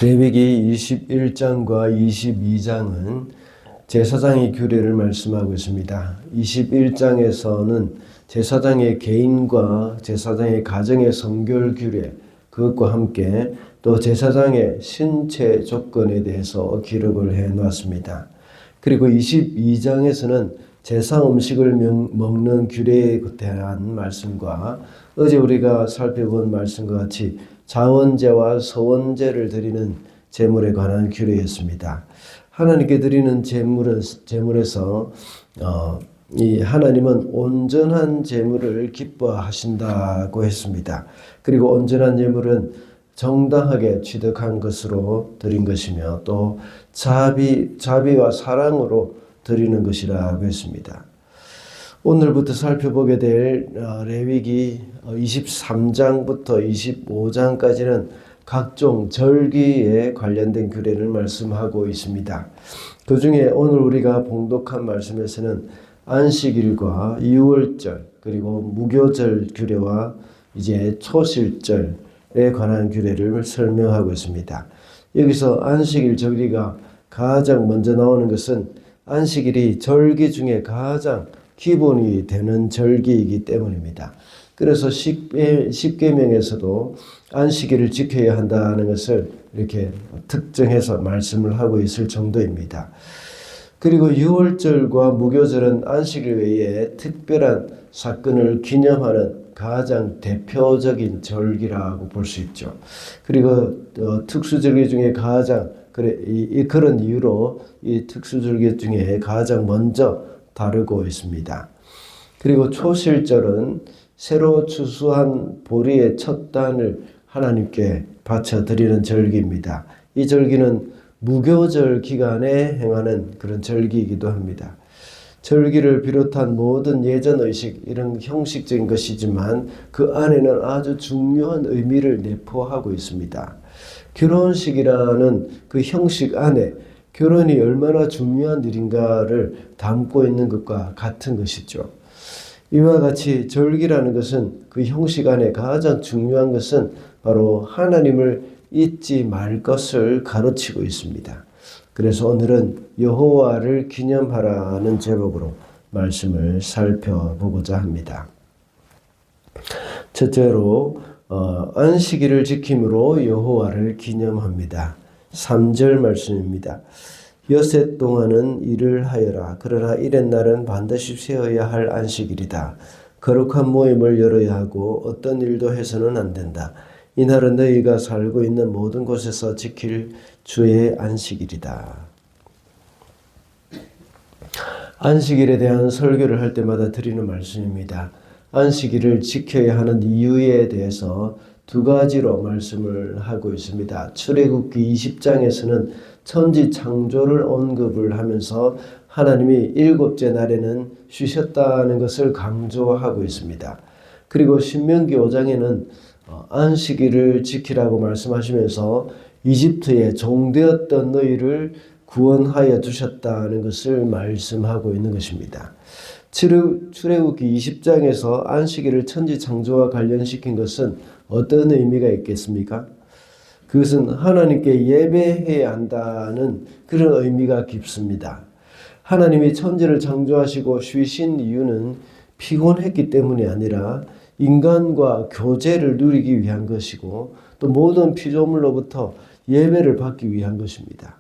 레위기 21장과 22장은 제사장의 규례를 말씀하고 있습니다. 21장에서는 제사장의 개인과 제사장의 가정의 성결 규례, 그것과 함께 또 제사장의 신체 조건에 대해서 기록을 해 놨습니다. 그리고 22장에서는 제사 음식을 먹는 규례에 대한 말씀과 어제 우리가 살펴본 말씀과 같이 자원제와 서원제를 드리는 제물에 관한 규례였습니다. 하나님께 드리는 제물에서 이 하나님은 온전한 제물을 기뻐하신다고 했습니다. 그리고 온전한 제물은 정당하게 취득한 것으로 드린 것이며 또 자비와 사랑으로 드리는 것이라고 했습니다. 오늘부터 살펴보게 될 레위기 23장부터 25장까지는 각종 절기에 관련된 규례를 말씀하고 있습니다. 그 중에 오늘 우리가 봉독한 말씀에서는 안식일과 유월절 그리고 무교절 규례와 이제 초실절에 관한 규례를 설명하고 있습니다. 여기서 안식일 절기가 가장 먼저 나오는 것은 안식일이 절기 중에 가장 기본이 되는 절기이기 때문입니다. 그래서 십계명에서도 안식일을 지켜야 한다는 것을 이렇게 특정해서 말씀을 하고 있을 정도입니다. 그리고 유월절과 무교절은 안식일 외에 특별한 사건을 기념하는 가장 대표적인 절기라고 볼 수 있죠. 그리고 특수절기 중에 가장 그런 이유로 이 특수절기 중에 가장 먼저 다루고 있습니다. 그리고 초실절은 새로 추수한 보리의 첫 단을 하나님께 바쳐드리는 절기입니다. 이 절기는 무교절 기간에 행하는 그런 절기이기도 합니다. 절기를 비롯한 모든 예전 의식, 이런 형식적인 것이지만 그 안에는 아주 중요한 의미를 내포하고 있습니다. 결혼식이라는 그 형식 안에 결혼이 얼마나 중요한 일인가를 담고 있는 것과 같은 것이죠. 이와 같이 절기라는 것은 그 형식 안에 가장 중요한 것은 바로 하나님을 잊지 말 것을 가르치고 있습니다. 그래서 오늘은 여호와를 기념하라는 제목으로 말씀을 살펴보고자 합니다. 첫째로 안식일을 지킴으로 여호와를 기념합니다. 3절 말씀입니다. 여섯 동안은 일을 하여라. 그러나 일의 날은 반드시 쉬어야 할 안식일이다. 거룩한 모임을 열어야 하고 어떤 일도 해서는 안 된다. 이날은 너희가 살고 있는 모든 곳에서 지킬 주의 안식일이다. 안식일에 대한 설교를 할 때마다 드리는 말씀입니다. 안식일을 지켜야 하는 이유에 대해서 두 가지로 말씀을 하고 있습니다. 출애굽기 20장에서는 천지 창조를 언급을 하면서 하나님이 일곱째 날에는 쉬셨다는 것을 강조하고 있습니다. 그리고 신명기 5장에는 안식일을 지키라고 말씀하시면서 이집트에 종되었던 너희를 구원하여 두셨다는 것을 말씀하고 있는 것입니다. 출애굽기 20장에서 안식일을 천지 창조와 관련시킨 것은 어떤 의미가 있겠습니까? 그것은 하나님께 예배해야 한다는 그런 의미가 깊습니다. 하나님이 천지를 창조하시고 쉬신 이유는 피곤했기 때문이 아니라 인간과 교제를 누리기 위한 것이고 또 모든 피조물로부터 예배를 받기 위한 것입니다.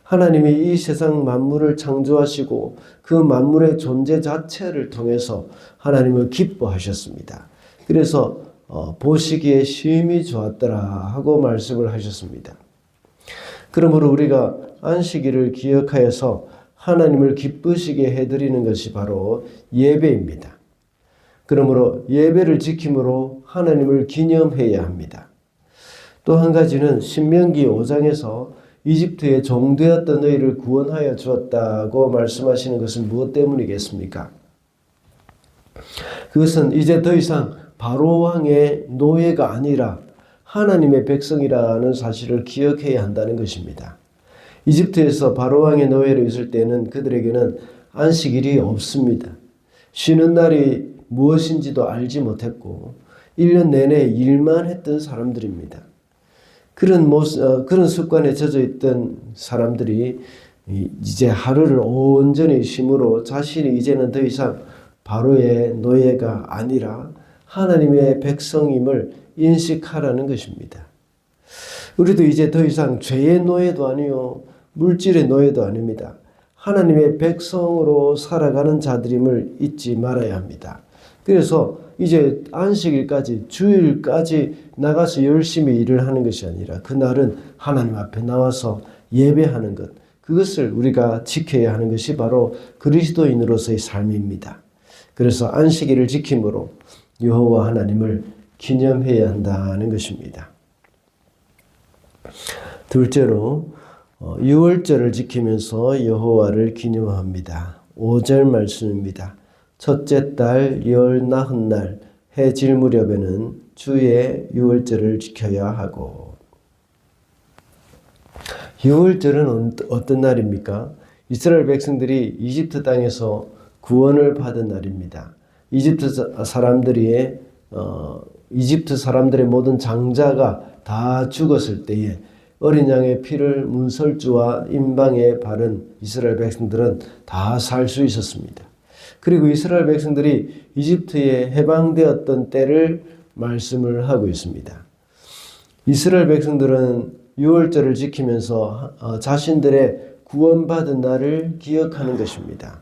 하나님이 이 세상 만물을 창조하시고 그 만물의 존재 자체를 통해서 하나님을 기뻐하셨습니다. 그래서 보시기에 심히 좋았더라 하고 말씀을 하셨습니다. 그러므로 우리가 안식일을 기억하여서 하나님을 기쁘시게 해드리는 것이 바로 예배입니다. 그러므로 예배를 지킴으로 하나님을 기념해야 합니다. 또 한 가지는 신명기 5장에서 이집트에 종되었던 너희를 구원하여 주었다고 말씀하시는 것은 무엇 때문이겠습니까? 그것은 이제 더 이상 바로 왕의 노예가 아니라 하나님의 백성이라는 사실을 기억해야 한다는 것입니다. 이집트에서 바로 왕의 노예로 있을 때는 그들에게는 안식일이 없습니다. 쉬는 날이 무엇인지도 알지 못했고 1년 내내 일만 했던 사람들입니다. 그런 습관에 젖어 있던 사람들이 이제 하루를 온전히 쉼으로 자신이 이제는 더 이상 바로의 노예가 아니라 하나님의 백성임을 인식하라는 것입니다. 우리도 이제 더 이상 죄의 노예도 아니요 물질의 노예도 아닙니다. 하나님의 백성으로 살아가는 자들임을 잊지 말아야 합니다. 그래서 이제 안식일까지 주일까지 나가서 열심히 일을 하는 것이 아니라 그날은 하나님 앞에 나와서 예배하는 것, 그것을 우리가 지켜야 하는 것이 바로 그리스도인으로서의 삶입니다. 그래서 안식일을 지킴으로 여호와 하나님을 기념해야 한다는 것입니다. 둘째로 유월절을 지키면서 여호와를 기념합니다. 5절 말씀입니다. 첫째 달 열 나흔 날 해 질 무렵에는 주의 유월절을 지켜야 하고. 유월절은 어떤 날입니까? 이스라엘 백성들이 이집트 땅에서 구원을 받은 날입니다. 이집트 사람들의 모든 장자가 다 죽었을 때에 어린 양의 피를 문설주와 임방에 바른 이스라엘 백성들은 다 살 수 있었습니다. 그리고 이스라엘 백성들이 이집트에 해방되었던 때를 말씀을 하고 있습니다. 이스라엘 백성들은 유월절을 지키면서 자신들의 구원받은 날을 기억하는 것입니다.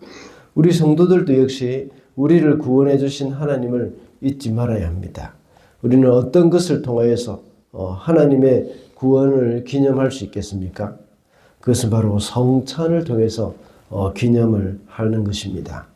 우리 성도들도 역시 우리를 구원해 주신 하나님을 잊지 말아야 합니다. 우리는 어떤 것을 통하여서 하나님의 구원을 기념할 수 있겠습니까? 그것은 바로 성찬을 통해서 기념을 하는 것입니다.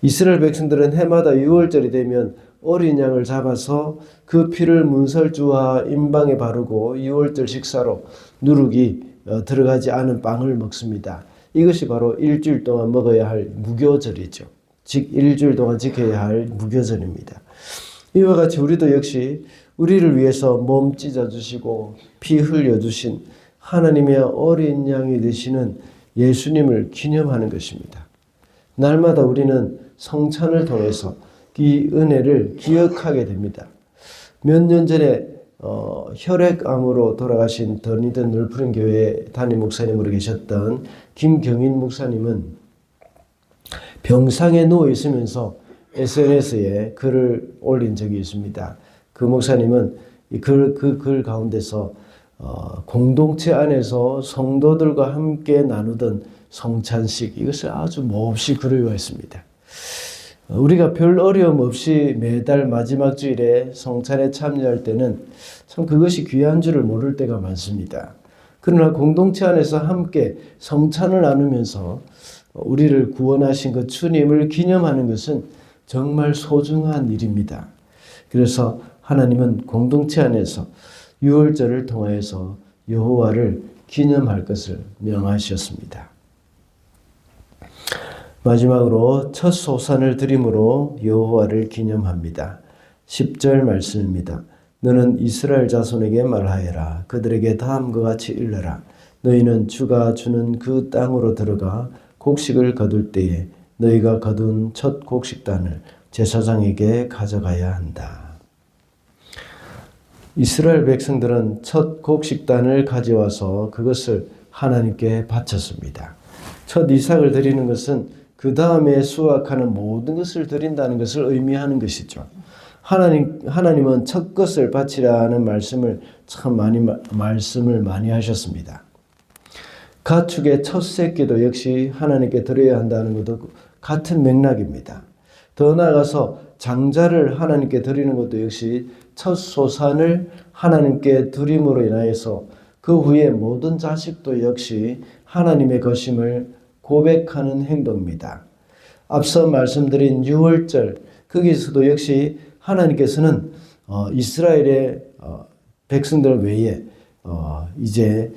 이스라엘 백성들은 해마다 유월절이 되면 어린 양을 잡아서 그 피를 문설주와 임방에 바르고 유월절 식사로 누룩이 들어가지 않은 빵을 먹습니다. 이것이 바로 일주일 동안 먹어야 할 무교절이죠. 즉 일주일 동안 지켜야 할 무교절입니다. 이와 같이 우리도 역시 우리를 위해서 몸 찢어주시고 피 흘려주신 하나님의 어린 양이 되시는 예수님을 기념하는 것입니다. 날마다 우리는 성찬을 통해서 이 은혜를 기억하게 됩니다. 몇 년 전에 혈액암으로 돌아가신 더니든 놀푸른 교회 담임 목사님으로 계셨던 김경인 목사님은 병상에 누워 있으면서 SNS에 글을 올린 적이 있습니다. 그 목사님은 그 글 가운데서 공동체 안에서 성도들과 함께 나누던 성찬식, 이것을 아주 몹시 그리워했습니다. 우리가 별 어려움 없이 매달 마지막 주일에 성찬에 참여할 때는 참 그것이 귀한 줄을 모를 때가 많습니다. 그러나 공동체 안에서 함께 성찬을 나누면서 우리를 구원하신 그 주님을 기념하는 것은 정말 소중한 일입니다. 그래서 하나님은 공동체 안에서 유월절을 통하여서 여호와를 기념할 것을 명하셨습니다. 마지막으로 첫 소산을 드림으로 여호와를 기념합니다. 10절 말씀입니다. 너는 이스라엘 자손에게 말하여라. 그들에게 다음과 같이 일러라. 너희는 주가 주는 그 땅으로 들어가 곡식을 거둘 때에 너희가 거둔 첫 곡식단을 제사장에게 가져가야 한다. 이스라엘 백성들은 첫 곡식단을 가져와서 그것을 하나님께 바쳤습니다. 첫 이삭을 드리는 것은 그 다음에 수확하는 모든 것을 드린다는 것을 의미하는 것이죠. 하나님은 첫 것을 바치라는 말씀을 말씀을 많이 하셨습니다. 가축의 첫 새끼도 역시 하나님께 드려야 한다는 것도 같은 맥락입니다. 더 나아가서 장자를 하나님께 드리는 것도 역시 첫 소산을 하나님께 드림으로 인하여서 그 후에 모든 자식도 역시 하나님의 것임을 고백하는 행동입니다. 앞서 말씀드린 유월절, 거기서도 역시 하나님께서는 이스라엘의 백성들 외에 이제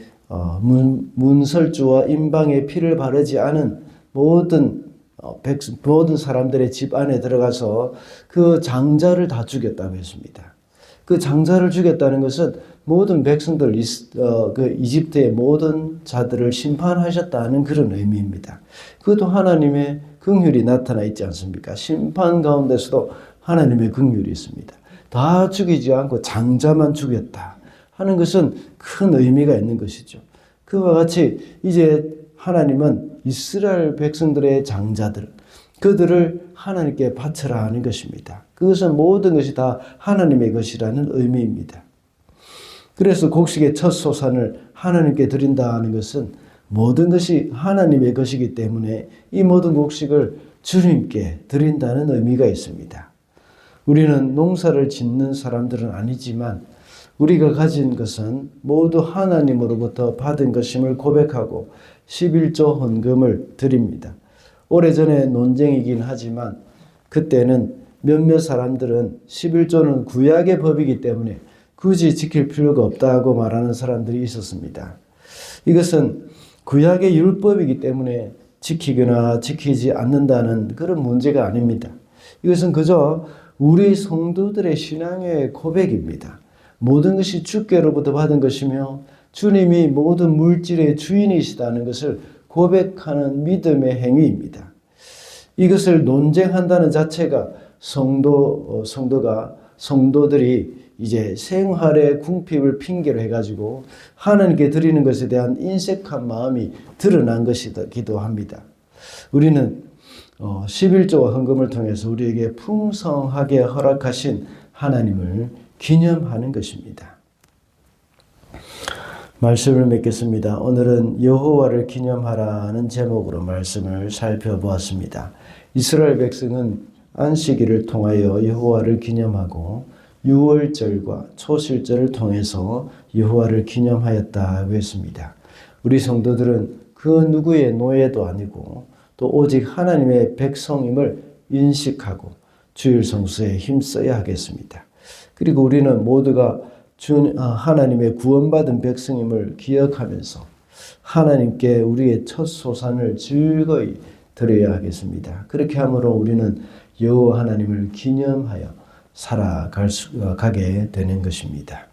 문설주와 임방에 피를 바르지 않은 모든 사람들의 집 안에 들어가서 그 장자를 다 죽였다고 했습니다. 그 장자를 죽였다는 것은 모든 백성들, 그 이집트의 모든 자들을 심판하셨다는 그런 의미입니다. 그것도 하나님의 긍휼이 나타나 있지 않습니까? 심판 가운데서도 하나님의 긍휼이 있습니다. 다 죽이지 않고 장자만 죽였다. 하는 것은 큰 의미가 있는 것이죠. 그와 같이 이제 하나님은 이스라엘 백성들의 장자들, 그들을 하나님께 바쳐라 하는 것입니다. 그것은 모든 것이 다 하나님의 것이라는 의미입니다. 그래서 곡식의 첫 소산을 하나님께 드린다는 것은 모든 것이 하나님의 것이기 때문에 이 모든 곡식을 주님께 드린다는 의미가 있습니다. 우리는 농사를 짓는 사람들은 아니지만 우리가 가진 것은 모두 하나님으로부터 받은 것임을 고백하고 11조 헌금을 드립니다. 오래전에 논쟁이긴 하지만 그때는 몇몇 사람들은 11조는 구약의 법이기 때문에 굳이 지킬 필요가 없다고 말하는 사람들이 있었습니다. 이것은 구약의 율법이기 때문에 지키거나 지키지 않는다는 그런 문제가 아닙니다. 이것은 그저 우리 성도들의 신앙의 고백입니다. 모든 것이 주께로부터 받은 것이며 주님이 모든 물질의 주인이시다는 것을 고백하는 믿음의 행위입니다. 이것을 논쟁한다는 자체가 성도들이 이제 생활의 궁핍을 핑계로 해가지고 하나님께 드리는 것에 대한 인색한 마음이 드러난 것이기도 합니다. 우리는 11조와 헌금을 통해서 우리에게 풍성하게 허락하신 하나님을 기념하는 것입니다. 말씀을 맺겠습니다. 오늘은 여호와를 기념하라는 제목으로 말씀을 살펴보았습니다. 이스라엘 백성은 안식일을 통하여 여호와를 기념하고 유월절과 초실절을 통해서 여호와를 기념하였다고 했습니다. 우리 성도들은 그 누구의 노예도 아니고 또 오직 하나님의 백성임을 인식하고 주일 성수에 힘써야 하겠습니다. 그리고 우리는 모두가 하나님의 구원받은 백성임을 기억하면서 하나님께 우리의 첫 소산을 즐거이 드려야 하겠습니다. 그렇게 함으로 우리는 여호와 하나님을 기념하여 살아가게 되는 것입니다.